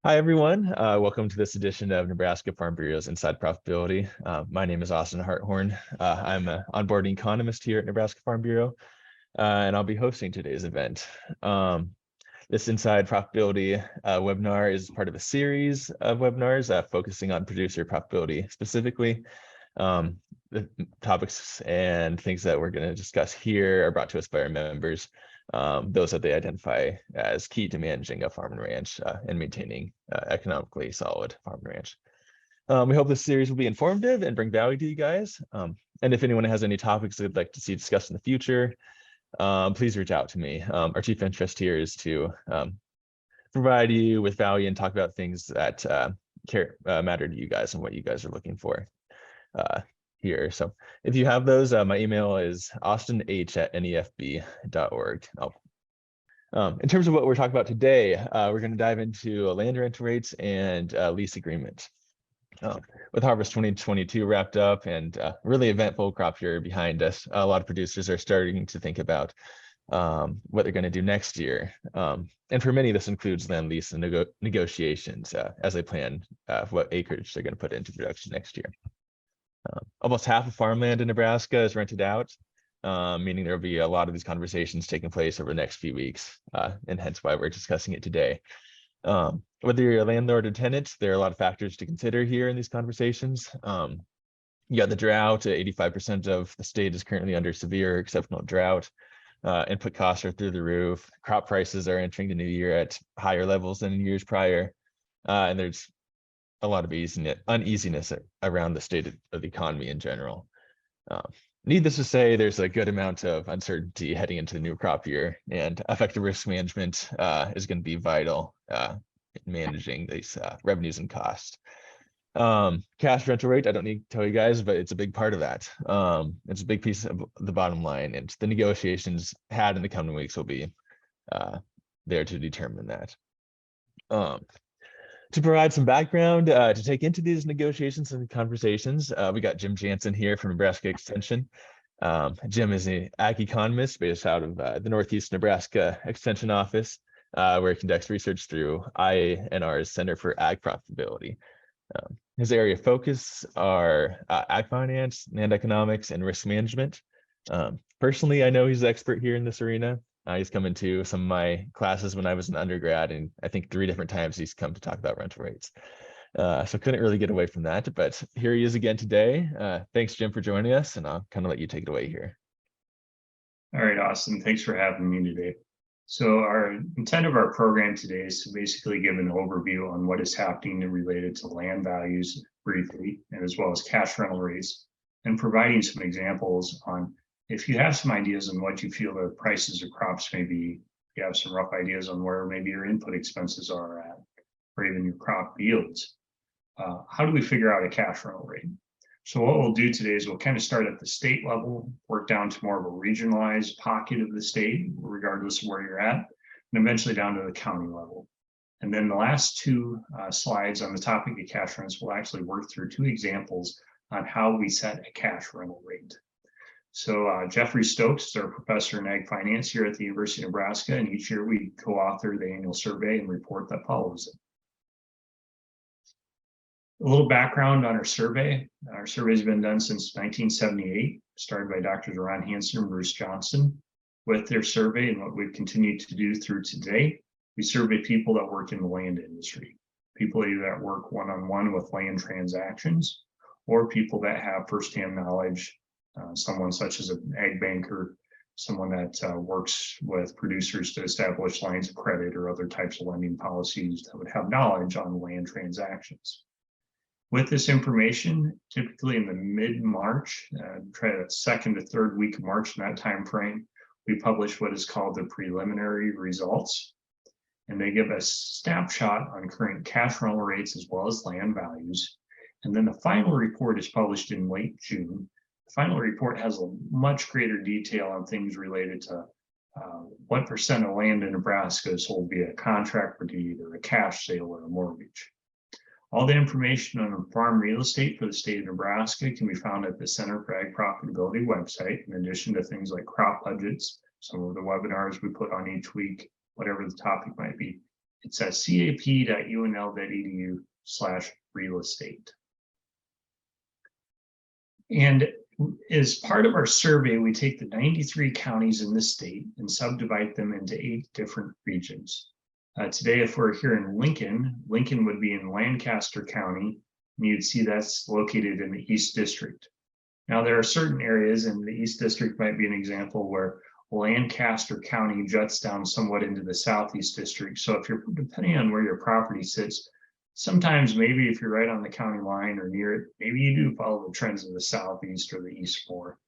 Hi, everyone. Welcome to this edition of Nebraska Farm Bureau's Inside Profitability. My name is Austin Harthorn. I'm an onboarding economist here at Nebraska Farm Bureau, and I'll be hosting today's event. This Inside Profitability webinar is part of a series of webinars focusing on producer profitability specifically. The topics and things that we're going to discuss here are brought to us by our members. Those that they identify as key to managing a farm and ranch and maintaining economically solid farm and ranch. We hope this series will be informative and bring value to you guys. And if anyone has any topics they'd like to see discussed in the future, please reach out to me. Our chief interest here is to provide you with value and talk about things that matter to you guys and what you guys are looking for here. So if you have those, my email is austinh@nefb.org. In terms of what we're talking about today, we're going to dive into land rental rates and lease agreement. With harvest 2022 wrapped up and really eventful crop year behind us, a lot of producers are starting to think about what they're going to do next year. And for many, this includes land lease and negotiations as they plan what acreage they're going to put into production next year. Almost half of farmland in Nebraska is rented out, meaning there will be a lot of these conversations taking place over the next few weeks, and hence why we're discussing it today. Whether you're a landlord or tenant, there are a lot of factors to consider here in these conversations. You got the drought. 85% of the state is currently under severe exceptional drought. Input costs are through the roof. Crop prices are entering the new year at higher levels than in years prior. And there's a lot of uneasiness around the state of the economy in general. Needless to say, there's a good amount of uncertainty heading into the new crop year, and effective risk management is going to be vital in managing these revenues and costs. Cash rental rate, I don't need to tell you guys, but it's a big part of that. It's a big piece of the bottom line, and the negotiations had in the coming weeks will be there to determine that. To provide some background to take into these negotiations and conversations, we got Jim Jansen here from Nebraska Extension. Jim is an ag economist based out of the Northeast Nebraska Extension office, where he conducts research through INR's Center for Ag Profitability. His area of focus are ag finance, land economics, and risk management. Personally, I know he's an expert here in this arena. He's come into some of my classes when I was an undergrad, and I think 3 different times he's come to talk about rental rates. So couldn't really get away from that, but here he is again today. Thanks, Jim, for joining us, and I'll kind of let you take it away here. All right, Austin, thanks for having me today. So our intent of our program today is to basically give an overview on what is happening related to land values briefly, and as well as cash rental rates, and providing some examples on if you have some ideas on what you feel the prices of crops may be, you have some rough ideas on where maybe your input expenses are at, or even your crop yields. How do we figure out a cash rental rate? So what we'll do today is we'll kind of start at the state level, work down to more of a regionalized pocket of the state, regardless of where you're at, and eventually down to the county level. And then the last 2 slides on the topic of cash rents will actually work through 2 examples on how we set a cash rental rate. So Jeffrey Stokes is our professor in ag finance here at the University of Nebraska, and each year we co-author the annual survey and report that follows it. A little background on our survey. Our survey has been done since 1978, started by Drs. Ron Hansen and Bruce Johnson. With their survey and what we've continued to do through today, we survey people that work in the land industry, people either that work one-on-one with land transactions, or people that have firsthand knowledge, someone such as an ag banker, someone that works with producers to establish lines of credit or other types of lending policies that would have knowledge on land transactions. With this information, typically in the mid-March, try the 2nd to 3rd week of March in that time frame, we publish what is called the preliminary results. And they give a snapshot on current cash rental rates as well as land values. And then the final report is published in late June. The final report has a much greater detail on things related to what % of land in Nebraska is sold via a contract for deed or a cash sale or a mortgage. All the information on farm real estate for the state of Nebraska can be found at the Center for Ag Profitability website, in addition to things like crop budgets, some of the webinars we put on each week, whatever the topic might be. It's at cap.unl.edu/real estate. And as part of our survey, we take the 93 counties in the state and subdivide them into 8 different regions. Today, if we're here in Lincoln, Lincoln would be in Lancaster County, and you'd see that's located in the East District. Now, there are certain areas, and the East District might be an example, where Lancaster County juts down somewhat into the Southeast District. So if you're, depending on where your property sits, sometimes maybe if you're right on the county line or near it, maybe you do follow the trends of the Southeast or the East more.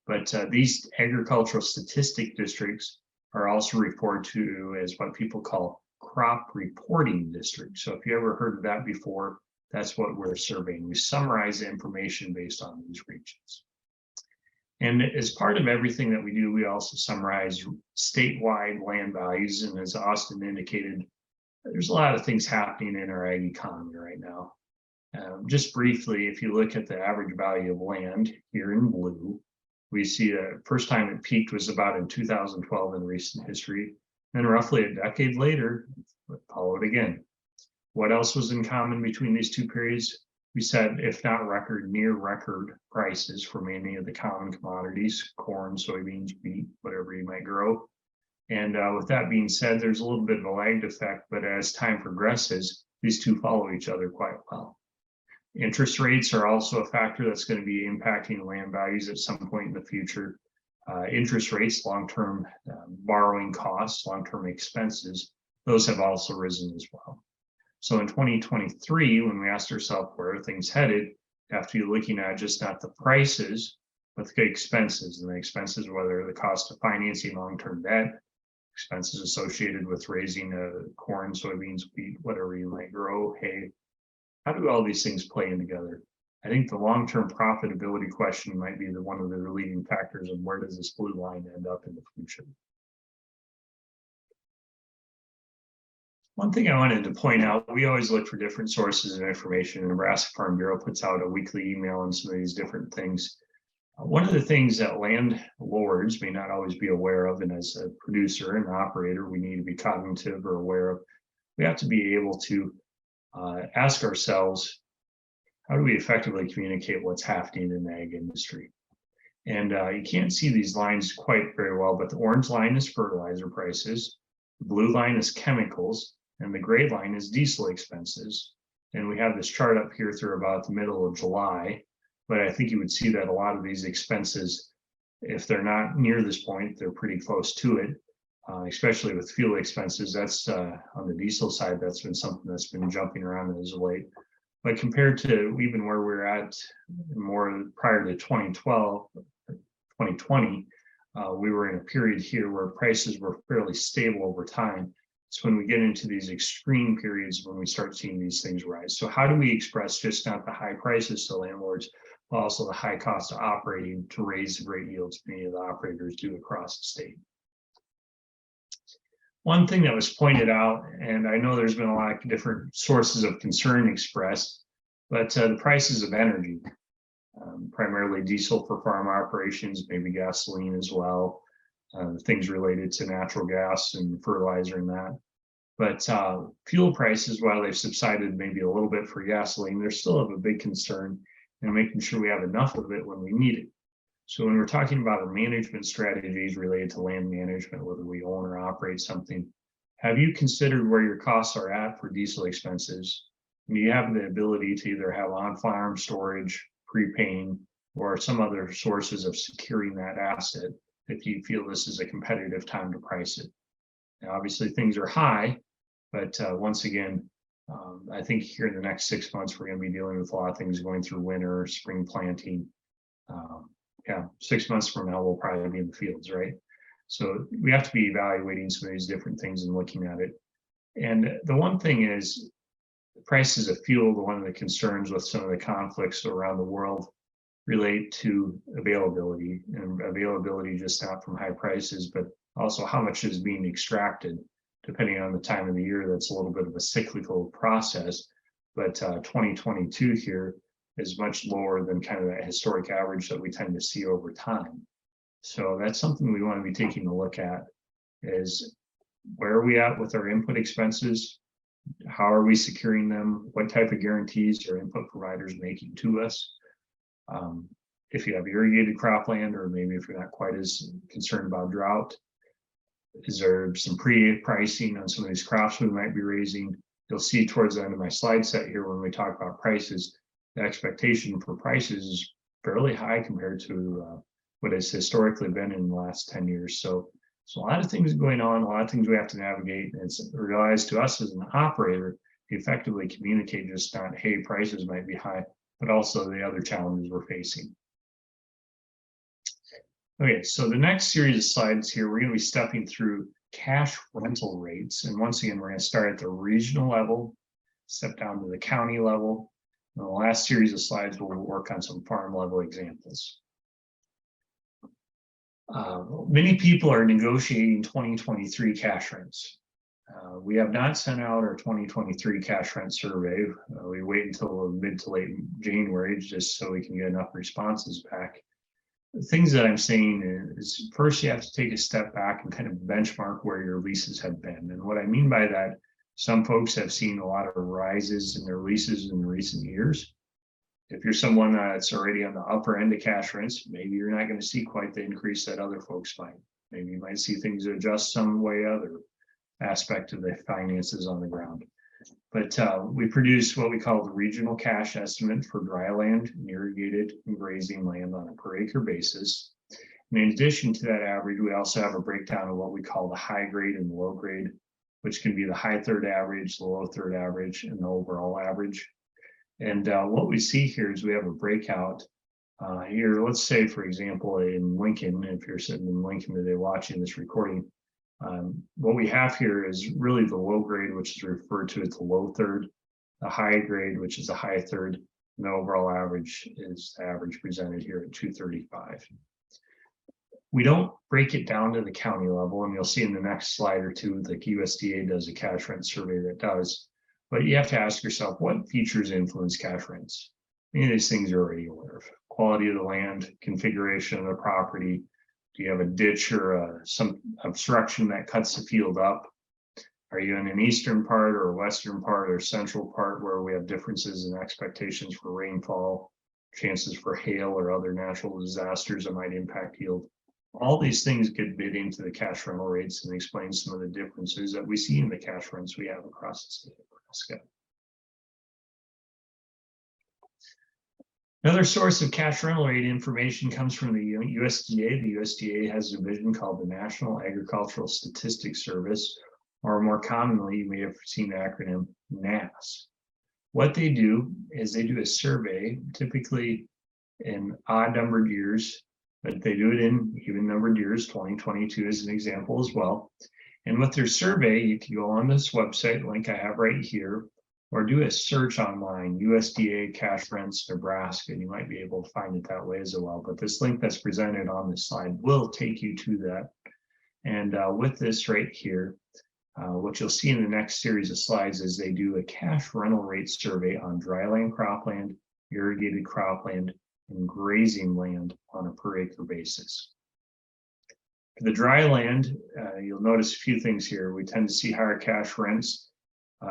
But these agricultural statistic districts are also referred to as what people call crop reporting districts. So if you ever heard of that before, that's what we're surveying. We summarize the information based on these regions. And as part of everything that we do, we also summarize statewide land values. And as Austin indicated, there's a lot of things happening in our ag economy right now. Just briefly, if you look at the average value of land here in blue, we see the first time it peaked was about in 2012 in recent history. Then roughly a decade later, it followed again. What else was in common between these two periods? We said, if not record, near record prices for many of the common commodities, corn, soybeans, wheat, whatever you might grow. And with that being said, there's a little bit of a lagged effect, but as time progresses, these two follow each other quite well. Interest rates are also a factor that's going to be impacting land values at some point in the future. Interest rates, long-term borrowing costs, long-term expenses, those have also risen as well. So in 2023, when we asked ourselves where are things headed, you have to be looking at just not the prices, but the expenses. And the expenses, whether the cost of financing long-term debt, expenses associated with raising corn, soybeans, wheat, whatever you might grow, hay. How do all these things play in together? I think the long-term profitability question might be one of the leading factors of where does this blue line end up in the future. One thing I wanted to point out, we always look for different sources of information. The Nebraska Farm Bureau puts out a weekly email on some of these different things. One of the things that landlords may not always be aware of, and as a producer and operator, we need to be cognitive or aware of, we have to be able to ask ourselves, how do we effectively communicate what's happening in the ag industry? And you can't see these lines quite very well, but the orange line is fertilizer prices, the blue line is chemicals, and the gray line is diesel expenses. And we have this chart up here through about the middle of July, but I think you would see that a lot of these expenses, if they're not near this point, they're pretty close to it, especially with fuel expenses. That's on the diesel side, that's been something that's been jumping around as of late. But compared to even where we're at more prior to 2020, we were in a period here where prices were fairly stable over time. It's when we get into these extreme periods when we start seeing these things rise. So how do we express just not the high prices to landlords, but also the high cost of operating to raise the great yields many of the operators do across the state? One thing that was pointed out, and I know there's been a lot of different sources of concern expressed, but the prices of energy, primarily diesel for farm operations, maybe gasoline as well, things related to natural gas and fertilizer and that. But fuel prices, while they've subsided maybe a little bit for gasoline, they're still of a big concern in making sure we have enough of it when we need it. So when we're talking about our management strategies related to land management, whether we own or operate something, have you considered where your costs are at for diesel expenses? Do you have the ability to either have on-farm storage, prepaying, or some other sources of securing that asset if you feel this is a competitive time to price it? Now, obviously things are high, but once again, I think here in the next 6 months, we're going to be dealing with a lot of things going through winter, spring planting. 6 months from now, we'll probably be in the fields, right? So we have to be evaluating some of these different things and looking at it. And the one thing is, the prices of fuel, one of the concerns with some of the conflicts around the world relate to availability, and availability just not from high prices, but also how much is being extracted, depending on the time of the year. That's a little bit of a cyclical process, but 2022 here is much lower than kind of that historic average that we tend to see over time. So that's something we want to be taking a look at, is where are we at with our input expenses? How are we securing them? What type of guarantees are input providers making to us? If you have irrigated cropland, or maybe if you're not quite as concerned about drought, is there some pre-pricing on some of these crops we might be raising? You'll see towards the end of my slide set here, when we talk about prices, the expectation for prices is fairly high compared to what has historically been in the last 10 years. So a lot of things going on, a lot of things we have to navigate. And it's realized to us as an operator to effectively communicate just not, hey, prices might be high, but also the other challenges we're facing. Okay, so the next series of slides here, we're going to be stepping through cash rental rates. And once again, we're going to start at the regional level, step down to the county level. And the last series of slides, we'll work on some farm level examples. Many people are negotiating 2023 cash rents. We have not sent out our 2023 cash rent survey. We wait until mid to late January just so we can get enough responses back. The things that I'm saying is, first you have to take a step back and kind of benchmark where your leases have been. And what I mean by that, some folks have seen a lot of rises in their leases in recent years. If you're someone that's already on the upper end of cash rents, maybe you're not going to see quite the increase that other folks might. Maybe you might see things adjust some way, other aspect of the finances on the ground. But we produce what we call the regional cash estimate for dryland, irrigated, and grazing land on a per acre basis. And in addition to that average, we also have a breakdown of what we call the high grade and the low grade, which can be the high third average, the low third average, and the overall average. And what we see here is we have a breakout here. Let's say, for example, in Lincoln, if you're sitting in Lincoln today watching this recording, what we have here is really the low grade, which is referred to as the low third, the high grade, which is the high third, and the overall average is the average presented here at 235. We don't break it down to the county level, and you'll see in the next slide or two, the USDA does a cash rent survey that does. But you have to ask yourself, what features influence cash rents? Many of these things you're already aware of. Quality of the land, configuration of the property. Do you have a ditch or some obstruction that cuts the field up? Are you in an eastern part or a western part or central part where we have differences in expectations for rainfall, chances for hail or other natural disasters that might impact yield? All these things get bid into the cash rental rates and explain some of the differences that we see in the cash rents we have across the state of Nebraska. Another source of cash rental rate information comes from the USDA. The USDA has a division called the National Agricultural Statistics Service, or more commonly, you may have seen the acronym NASS. What they do is they do a survey, typically in odd numbered years, but they do it in even numbered years. 2022 is an example as well. And with their survey, you can go on this website link I have right here, or do a search online, USDA cash rents Nebraska, and you might be able to find it that way as well. But this link that's presented on this slide will take you to that. And with this right here, what you'll see in the next series of slides is they do a cash rental rate survey on dryland cropland, irrigated cropland, and grazing land on a per acre basis. For the dry land, you'll notice a few things here. We tend to see higher cash rents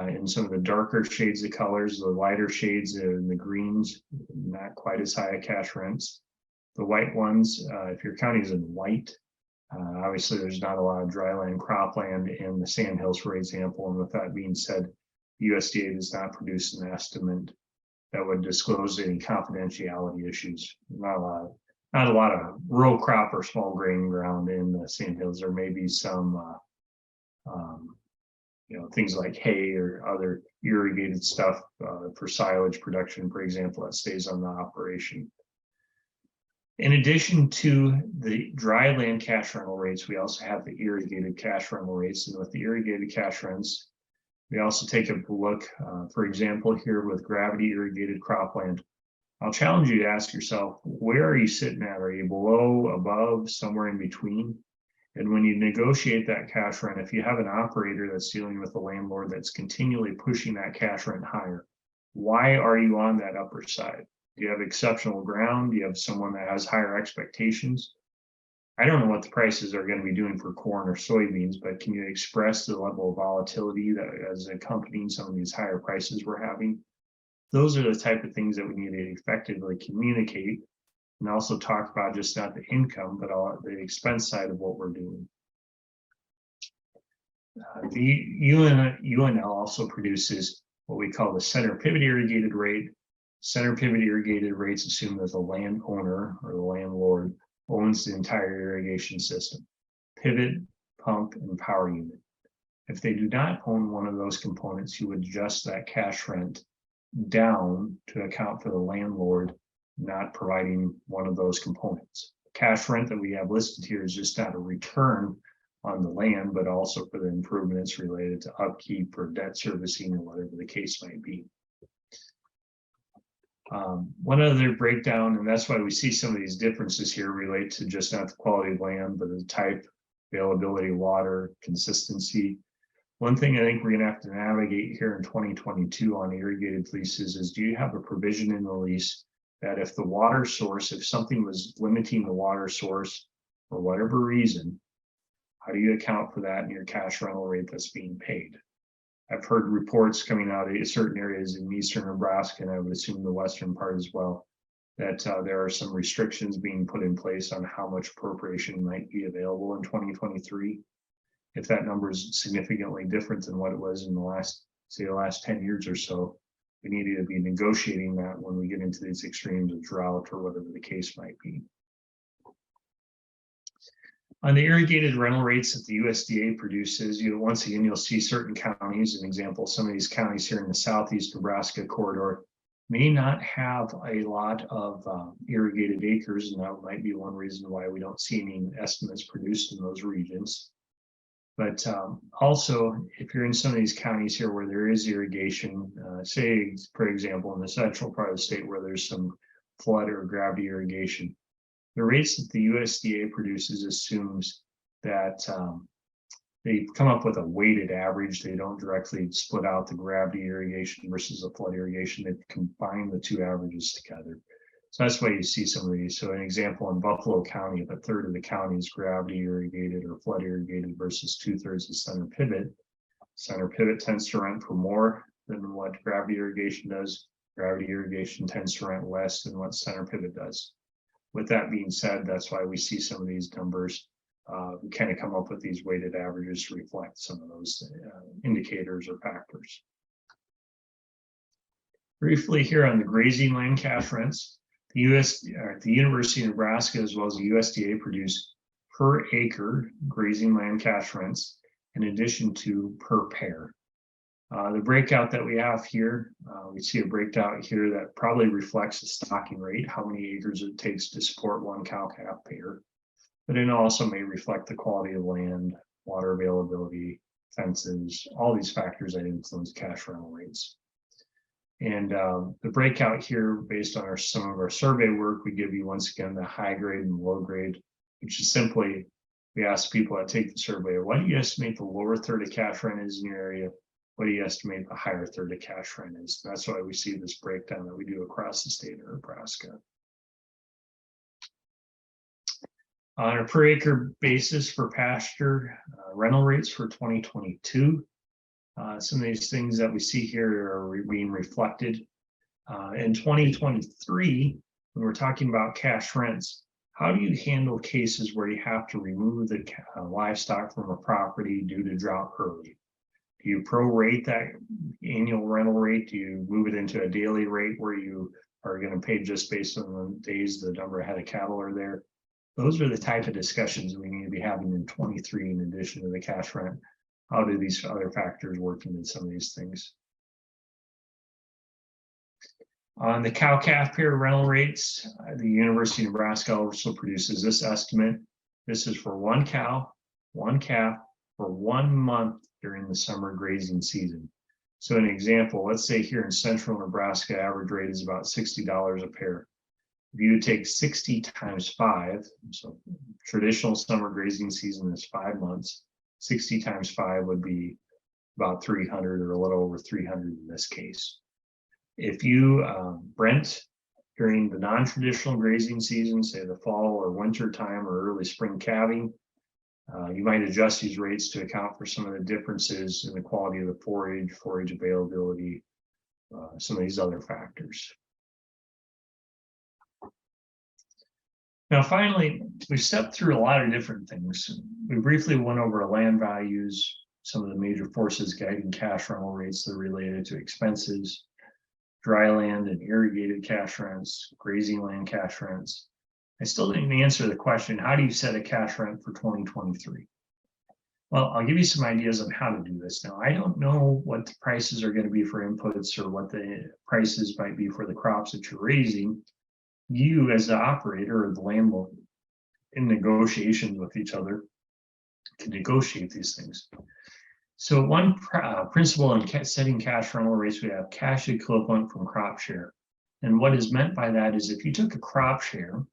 in some of the darker shades of colors, the lighter shades in the greens, not quite as high a cash rents. The white ones, if your county is in white, obviously there's not a lot of dryland cropland in the sandhills, for example. And with that being said, USDA does not produce an estimate that would disclose any confidentiality issues. Not a lot of row crop or small grain ground in the sandhills. There may be some things like hay or other irrigated stuff for silage production, for example, that stays on the operation. In addition to the dry land cash rental rates, we also have the irrigated cash rental rates. And with the irrigated cash rents, we also take a look, for example, here with gravity irrigated cropland. I'll challenge you to ask yourself, where are you sitting at? Are you below, above, somewhere in between? And when you negotiate that cash rent, if you have an operator that's dealing with a landlord that's continually pushing that cash rent higher, why are you on that upper side? Do you have exceptional ground? Do you have someone that has higher expectations? I don't know what the prices are going to be doing for corn or soybeans, but can you express the level of volatility that is accompanying some of these higher prices we're having? Those are the type of things that we need to effectively communicate and also talk about, just not the income, but all the expense side of what we're doing. The UNL also produces what we call the center pivot irrigated rate. Center pivot irrigated rates assume that the landowner or the landlord owns the entire irrigation system, pivot, pump, and power unit. If they do not own one of those components, you would adjust that cash rent down to account for the landlord not providing one of those components. Cash rent that we have listed here is just not a return on the land, but also for the improvements related to upkeep or debt servicing or whatever the case might be. One other breakdown, and that's why we see some of these differences here relate to just not the quality of land, but the type, availability of water, consistency. One thing I think we're going to have to navigate here in 2022 on irrigated leases is, do you have a provision in the lease that if the water source, if something was limiting the water source for whatever reason, how do you account for that in your cash rental rate that's being paid? I've heard reports coming out of certain areas in eastern Nebraska, and I would assume the western part as well, that there are some restrictions being put in place on how much appropriation might be available in 2023. If that number is significantly different than what it was in the last 10 years or so, we need to be negotiating that when we get into these extremes of drought or whatever the case might be. On the irrigated rental rates that the USDA produces, once again, you'll see certain counties, an example, some of these counties here in the southeast Nebraska corridor may not have a lot of irrigated acres, and that might be one reason why we don't see any estimates produced in those regions. But also, if you're in some of these counties here where there is irrigation, say, for example, in the central part of the state where there's some flood or gravity irrigation, the rates that the USDA produces assumes that they come up with a weighted average. They don't directly split out the gravity irrigation versus the flood irrigation. They combine the two averages together. So that's why you see some of these. So an example, in Buffalo County, if a third of the county is gravity irrigated or flood irrigated versus 2/3 of center pivot tends to rent for more than what gravity irrigation does. Gravity irrigation tends to rent less than what center pivot does. With that being said, that's why we see some of these numbers. We kind of come up with these weighted averages to reflect some of those indicators or factors. Briefly here on the grazing land cash rents, the University of Nebraska as well as the USDA produce per acre grazing land cash rents in addition to per pair. The breakout that we have here, we see a breakdown here that probably reflects the stocking rate, how many acres it takes to support one cow-calf pair, but it also may reflect the quality of land, water availability, fences, all these factors that influence cash rental rates. And the breakout here, based on some of our survey work, we give you once again the high grade and low grade, which is simply, we ask people that take the survey, what do you estimate the lower third of cash rent is in your area? What do you estimate the higher third of cash rent is? That's why we see this breakdown that we do across the state of Nebraska. On a per acre basis for pasture rental rates for 2022, some of these things that we see here are being reflected. In 2023, when we're talking about cash rents, how do you handle cases where you have to remove the livestock from a property due to drought early? Do you prorate that annual rental rate? Do you move it into a daily rate where you are going to pay just based on the days the number of head of cattle are there? Those are the type of discussions we need to be having in 23 in addition to the cash rent. How do these other factors work into some of these things? On the cow-calf pair rental rates, the University of Nebraska also produces this estimate. This is for one cow, one calf for 1 month during the summer grazing season. So an example, let's say here in central Nebraska, average rate is about $60 a pair. If you take 60 times 5, so traditional summer grazing season is 5 months, 60 times 5 would be about 300 or a little over 300 in this case. If you rent During the non-traditional grazing season, say the fall or winter time or early spring calving, you might adjust these rates to account for some of the differences in the quality of the forage availability, some of these other factors. Now, finally, we stepped through a lot of different things. We briefly went over land values, some of the major forces guiding cash rental rates that are related to expenses, dry land and irrigated cash rents, grazing land cash rents. I still didn't answer the question, how do you set a cash rent for 2023? Well, I'll give you some ideas on how to do this. Now, I don't know what the prices are going to be for inputs or what the prices might be for the crops that you're raising. You as the operator or the landlord in negotiations with each other can negotiate these things. So one principle in setting cash rental rates, we have cash equivalent from crop share. And what is meant by that is if you took a crop share,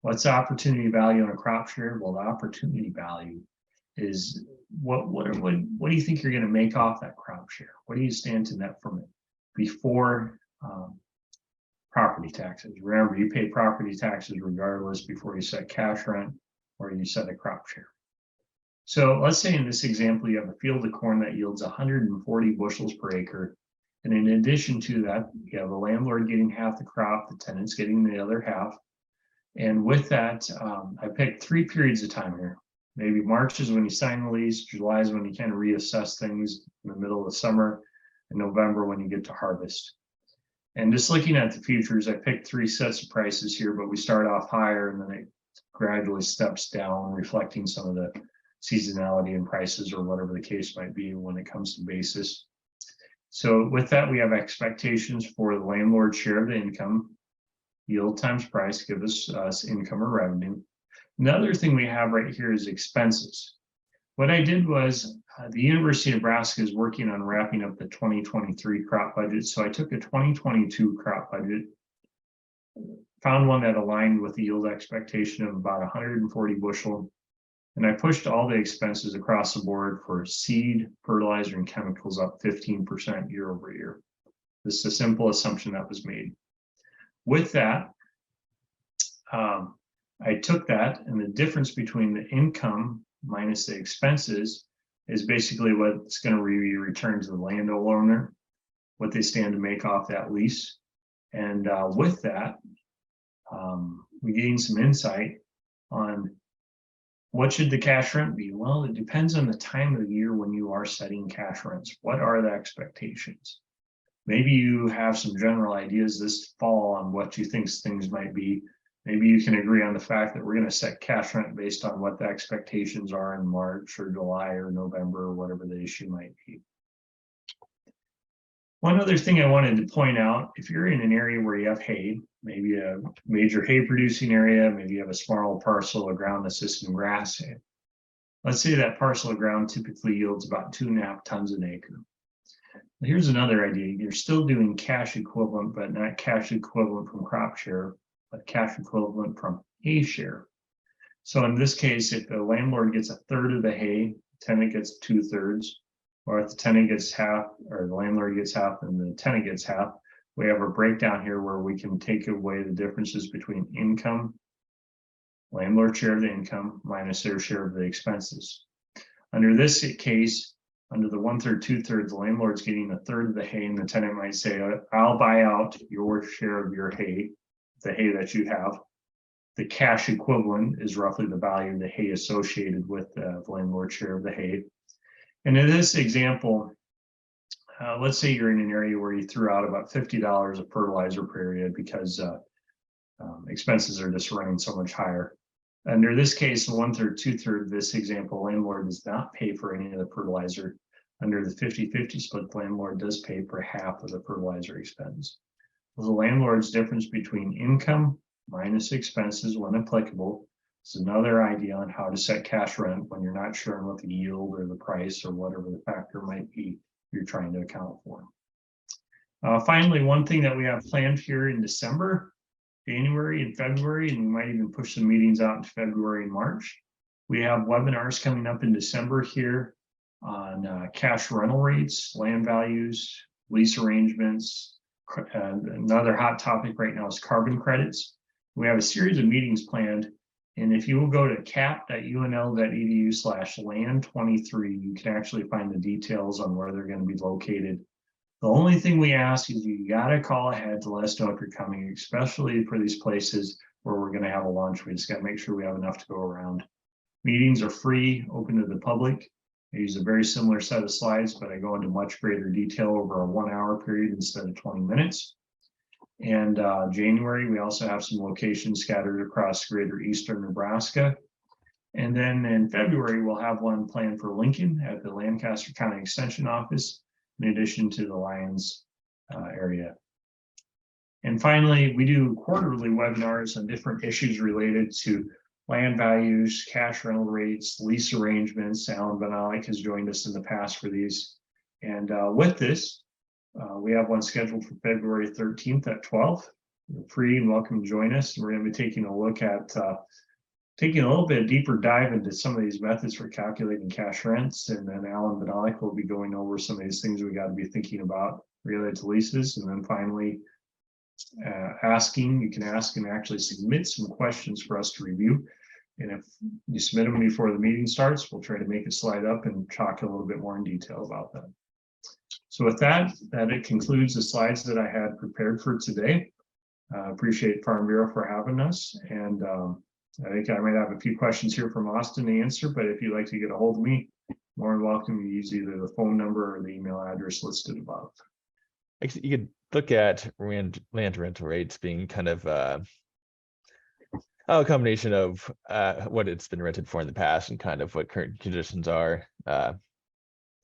what's the opportunity value on a crop share? Well, the opportunity value is what do you think you're going to make off that crop share? What do you stand to net from it before property taxes? Remember, you pay property taxes regardless before you set cash rent or you set a crop share. So let's say in this example, you have a field of corn that yields 140 bushels per acre. And in addition to that, you have a landlord getting half the crop, the tenants getting the other half. And with that, I picked 3 periods of time here. Maybe March is when you sign the lease, July is when you kind of reassess things in the middle of the summer, and November when you get to harvest. And just looking at the futures, I picked 3 sets of prices here, but we start off higher and then it gradually steps down, reflecting some of the seasonality in prices or whatever the case might be when it comes to basis. So with that, we have expectations for the landlord share of the income. Yield times price gives us income or revenue. Another thing we have right here is expenses. What I did was the University of Nebraska is working on wrapping up the 2023 crop budget. So I took a 2022 crop budget, found one that aligned with the yield expectation of about 140 bushel. And I pushed all the expenses across the board for seed, fertilizer, and chemicals up 15% year over year. This is a simple assumption that was made. With that, I took that, and the difference between the income minus the expenses is basically what's going to be returned to the landowner, what they stand to make off that lease. And with that, we gained some insight on what should the cash rent be? Well, it depends on the time of the year when you are setting cash rents. What are the expectations? Maybe you have some general ideas this fall on what you think things might be. Maybe you can agree on the fact that we're going to set cash rent based on what the expectations are in March or July or November or whatever the issue might be. One other thing I wanted to point out, if you're in an area where you have hay, maybe a major hay producing area, maybe you have a small parcel of ground that's just some grass. Let's say that parcel of ground typically yields about 2.5 tons an acre. Here's another idea. You're still doing cash equivalent, but not cash equivalent from crop share, but cash equivalent from hay share. So in this case, if the landlord gets 1/3 of the hay, tenant gets 2/3, or if the tenant gets half, or the landlord gets half and the tenant gets half, we have a breakdown here where we can take away the differences between income, landlord share of the income, minus their share of the expenses. Under this case, under the 1/3, 2/3, the landlord's getting 1/3 of the hay, and the tenant might say, I'll buy out your share of your hay, the hay that you have. The cash equivalent is roughly the value of the hay associated with the landlord's share of the hay. And in this example, let's say you're in an area where you threw out about $50 of fertilizer per area because expenses are just running so much higher. Under this case, 1/3, 2/3, this example, landlord does not pay for any of the fertilizer. Under the 50-50 split, the landlord does pay for half of the fertilizer expense. So the landlord's difference between income minus expenses, when applicable, is another idea on how to set cash rent when you're not sure what the yield or the price or whatever the factor might be you're trying to account for. Finally, one thing that we have planned here in December, January and February, and we might even push some meetings out into February and March. We have webinars coming up in December here on cash rental rates, land values, lease arrangements, Another hot topic right now is carbon credits. We have a series of meetings planned. And if you will go to cap.unl.edu/land23, you can actually find the details on where they're going to be located. The only thing we ask is you got to call ahead to let us know if you're coming, especially for these places where we're going to have a lunch. We just got to make sure we have enough to go around. Meetings are free, open to the public. I use a very similar set of slides, but I go into much greater detail over a 1 hour period instead of 20 minutes. And January, we also have some locations scattered across greater eastern Nebraska. And then in February, we'll have one planned for Lincoln at the Lancaster County Extension Office, in addition to the Lyons area. And finally, we do quarterly webinars on different issues related to land values, cash rental rates, lease arrangements. Alan Benalik has joined us in the past for these. And with this, we have one scheduled for February 13th at 12. You're free and welcome to join us. We're going to be taking a look at taking a little bit deeper dive into some of these methods for calculating cash rents. And then Alan Benalik will be going over some of these things we got to be thinking about related to leases. And then finally, you can ask and actually submit some questions for us to review. And if you submit them before the meeting starts, we'll try to make a slide up and talk a little bit more in detail about that. So with that, it concludes the slides that I had prepared for today. Appreciate Farm Bureau for having us. And I think I might have a few questions here from Austin to answer, but if you'd like to get a hold of me, more than welcome to use either the phone number or the email address listed above. You could look at land rental rates being kind of a combination of what it's been rented for in the past and kind of what current conditions are.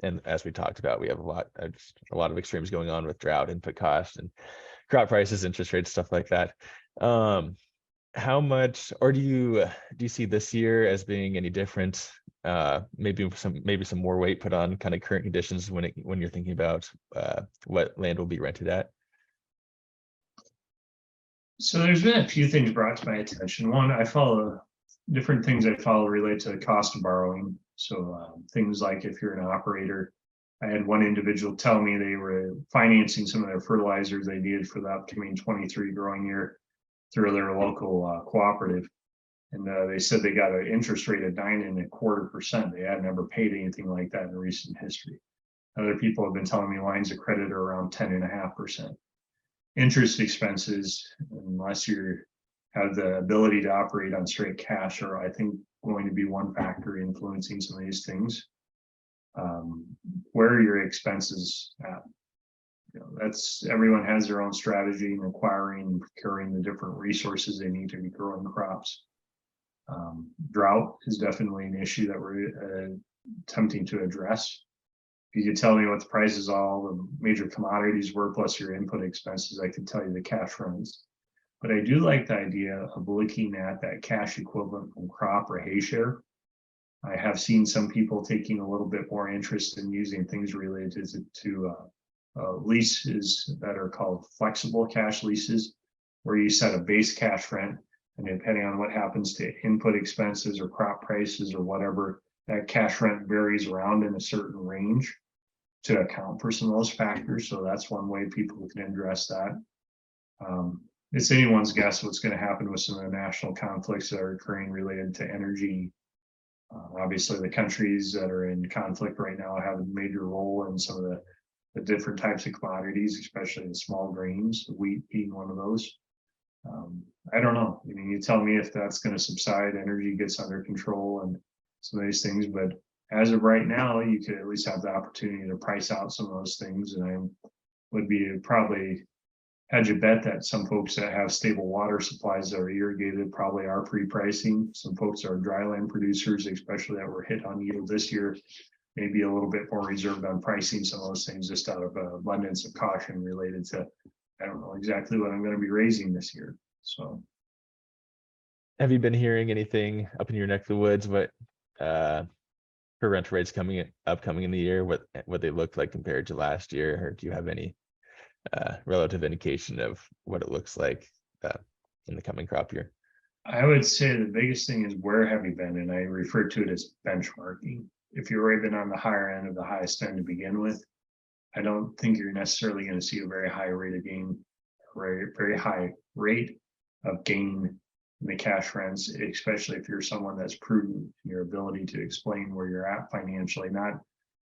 And as we talked about, we have a lot of extremes going on with drought, input costs, and crop prices, interest rates, stuff like that. How much, or do you see this year as being any different? Maybe some more weight put on kind of current conditions when you're thinking about what land will be rented at. So there's been a few things brought to my attention. One, I follow different things relate to the cost of borrowing. So things like if you're an operator, I had one individual tell me they were financing some of their fertilizers they needed for the upcoming 23 growing year through their local cooperative. And they said they got an interest rate of 9.25%. They had never paid anything like that in recent history. Other people have been telling me lines of credit are around 10.5%. Interest expenses, unless you have the ability to operate on straight cash, are I think going to be one factor influencing some of these things. Where are your expenses at? That's everyone has their own strategy in acquiring and procuring the different resources they need to be growing crops. Drought is definitely an issue that we're attempting to address. If you could tell me what the prices, all the major commodities were, plus your input expenses, I could tell you the cash rents. But I do like the idea of looking at that cash equivalent from crop or hay share. I have seen some people taking a little bit more interest in using things related to leases that are called flexible cash leases, where you set a base cash rent, and depending on what happens to input expenses or crop prices or whatever, that cash rent varies around in a certain range to account for some of those factors. So that's one way people can address that. It's anyone's guess what's going to happen with some of the national conflicts that are occurring related to energy. Obviously, the countries that are in conflict right now have a major role in some of the different types of commodities, especially the small grains, wheat being one of those. I don't know. I mean, you tell me if that's going to subside, energy gets under control and some of these things. But as of right now, you could at least have the opportunity to price out some of those things. And I would be probably hedge a bet that some folks that have stable water supplies that are irrigated probably are pre-pricing. Some folks are dryland producers, especially that were hit on yield this year, maybe a little bit more reserved on pricing some of those things just out of abundance of caution related to, I don't know exactly what I'm going to be raising this year. So, have you been hearing anything up in your neck of the woods? What for rent rates upcoming in the year? What they look like compared to last year, or do you have any relative indication of what it looks like in the coming crop year? I would say the biggest thing is where have you been, and I refer to it as benchmarking. If you're even on the higher end of the highest end to begin with, I don't think you're necessarily going to see a very high rate of gain, very high rate of gain in the cash rents, especially if you're someone that's prudent in your ability to explain where you're at financially. Not,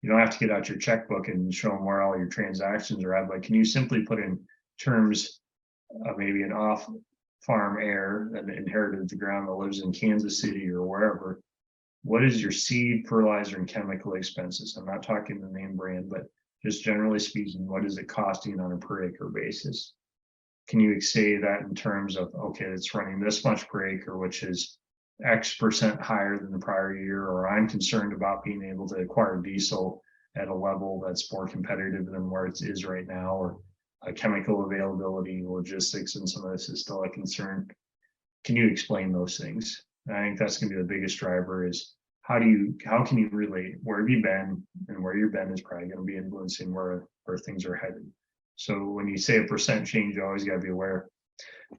you don't have to get out your checkbook and show them where all your transactions are at, but can you simply put in terms of maybe an off farm heir that inherited the ground that lives in Kansas City or wherever? What is your seed, fertilizer, and chemical expenses? I'm not talking the name brand, but just generally speaking, what is it costing on a per acre basis? Can you say that in terms of, okay, it's running this much per acre, which is X% higher than the prior year, or I'm concerned about being able to acquire diesel at a level that's more competitive than where it is right now, or chemical availability, logistics, and some of this is still a concern. Can you explain those things? And I think that's going to be the biggest driver is how can you relate where have you been, and where you've been is probably going to be influencing where things are headed. So when you say a percent change, you always got to be aware.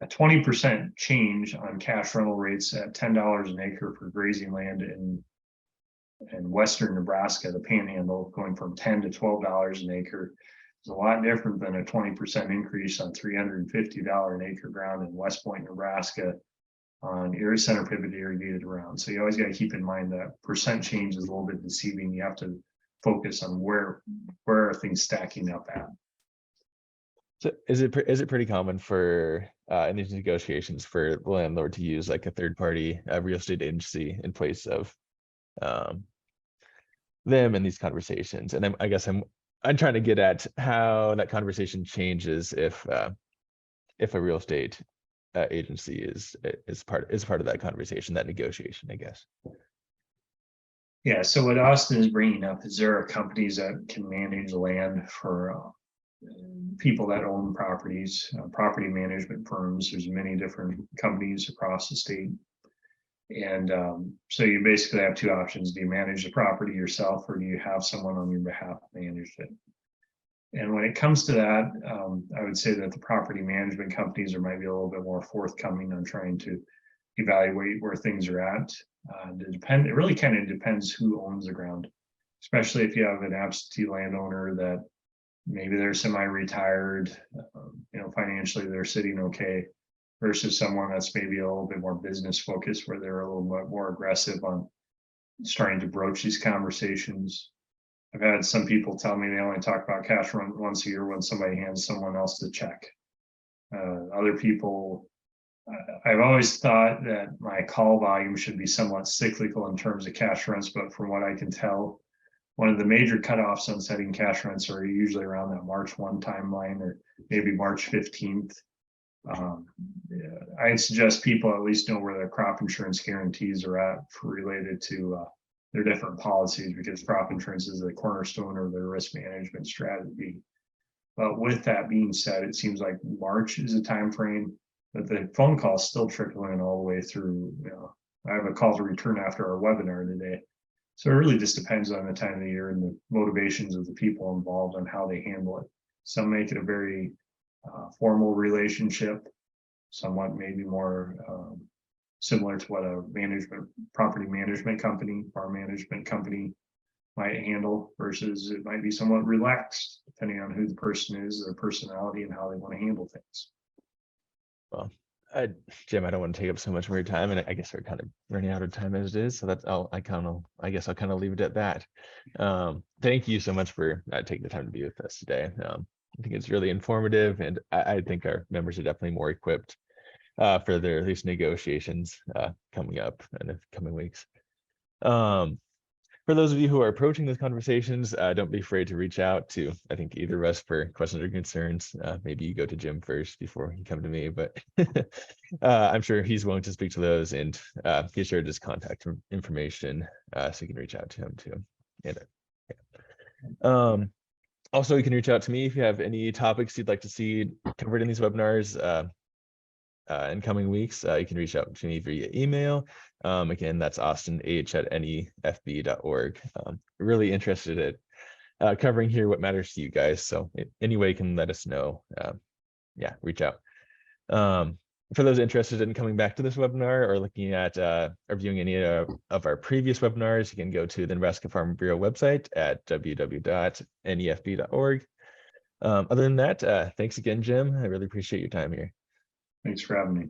A 20% change on cash rental rates at $10 an acre for grazing land in western Nebraska, the Panhandle, going from $10 to $12 an acre is a lot different than a 20% increase on $350 an acre ground in West Point, Nebraska, on center pivot irrigated ground. So you always got to keep in mind that percent change is a little bit deceiving. You have to focus on where are things stacking up at. So is it pretty common for in these negotiations for the landlord to use like a third party real estate agency in place of them in these conversations? And I guess I'm trying to get at how that conversation changes if a real estate agency is part of that conversation, that negotiation, I guess. Yeah. So what Austin is bringing up is there are companies that can manage land for people that own properties, property management firms. There's many different companies across the state. And so you basically have two options. Do you manage the property yourself, or do you have someone on your behalf manage it? And when it comes to that, I would say that the property management companies might be a little bit more forthcoming on trying to evaluate where things are at. It really kind of depends who owns the ground, especially if you have an absentee landowner that maybe they're semi-retired, financially they're sitting okay, versus someone that's maybe a little bit more business focused, where they're a little bit more aggressive on starting to broach these conversations. I've had some people tell me they only talk about cash rent once a year when somebody hands someone else the check. Other people, I've always thought that my call volume should be somewhat cyclical in terms of cash rents, but from what I can tell, one of the major cutoffs on setting cash rents are usually around that March 1 timeline, or maybe March 15th. I'd suggest people at least know where their crop insurance guarantees are at related to their different policies, because crop insurance is the cornerstone of their risk management strategy. But with that being said, it seems like March is a time frame, but the phone calls still trickle in all the way through. I have a call to return after our webinar today. So it really just depends on the time of the year and the motivations of the people involved on how they handle it. Some make it a very formal relationship, somewhat maybe more similar to what a property management company, farm management company might handle, versus it might be somewhat relaxed, depending on who the person is, their personality, and how they want to handle things. Well, Jim, I don't want to take up so much more time, and I guess we're kind of running out of time as it is. So that's all. I guess I'll kind of leave it at that. Thank you so much for taking the time to be with us today. I think it's really informative, and I think our members are definitely more equipped for their lease negotiations coming up in the coming weeks. For those of you who are approaching these conversations, don't be afraid to reach out to, I think, either of us for questions or concerns. Maybe you go to Jim first before you come to me, but I'm sure he's willing to speak to those, and he shared his contact information, so you can reach out to him too. And, yeah. Also, you can reach out to me if you have any topics you'd like to see covered in these webinars in coming weeks. You can reach out to me via email. Again, that's austinh@nefb.org. Really interested at covering here what matters to you guys. So any way you can let us know, yeah, reach out. For those interested in coming back to this webinar or looking at or viewing any of our previous webinars, you can go to the Nebraska Farm Bureau website at www.nefb.org. Other than that, thanks again, Jim. I really appreciate your time here. Thanks for having me.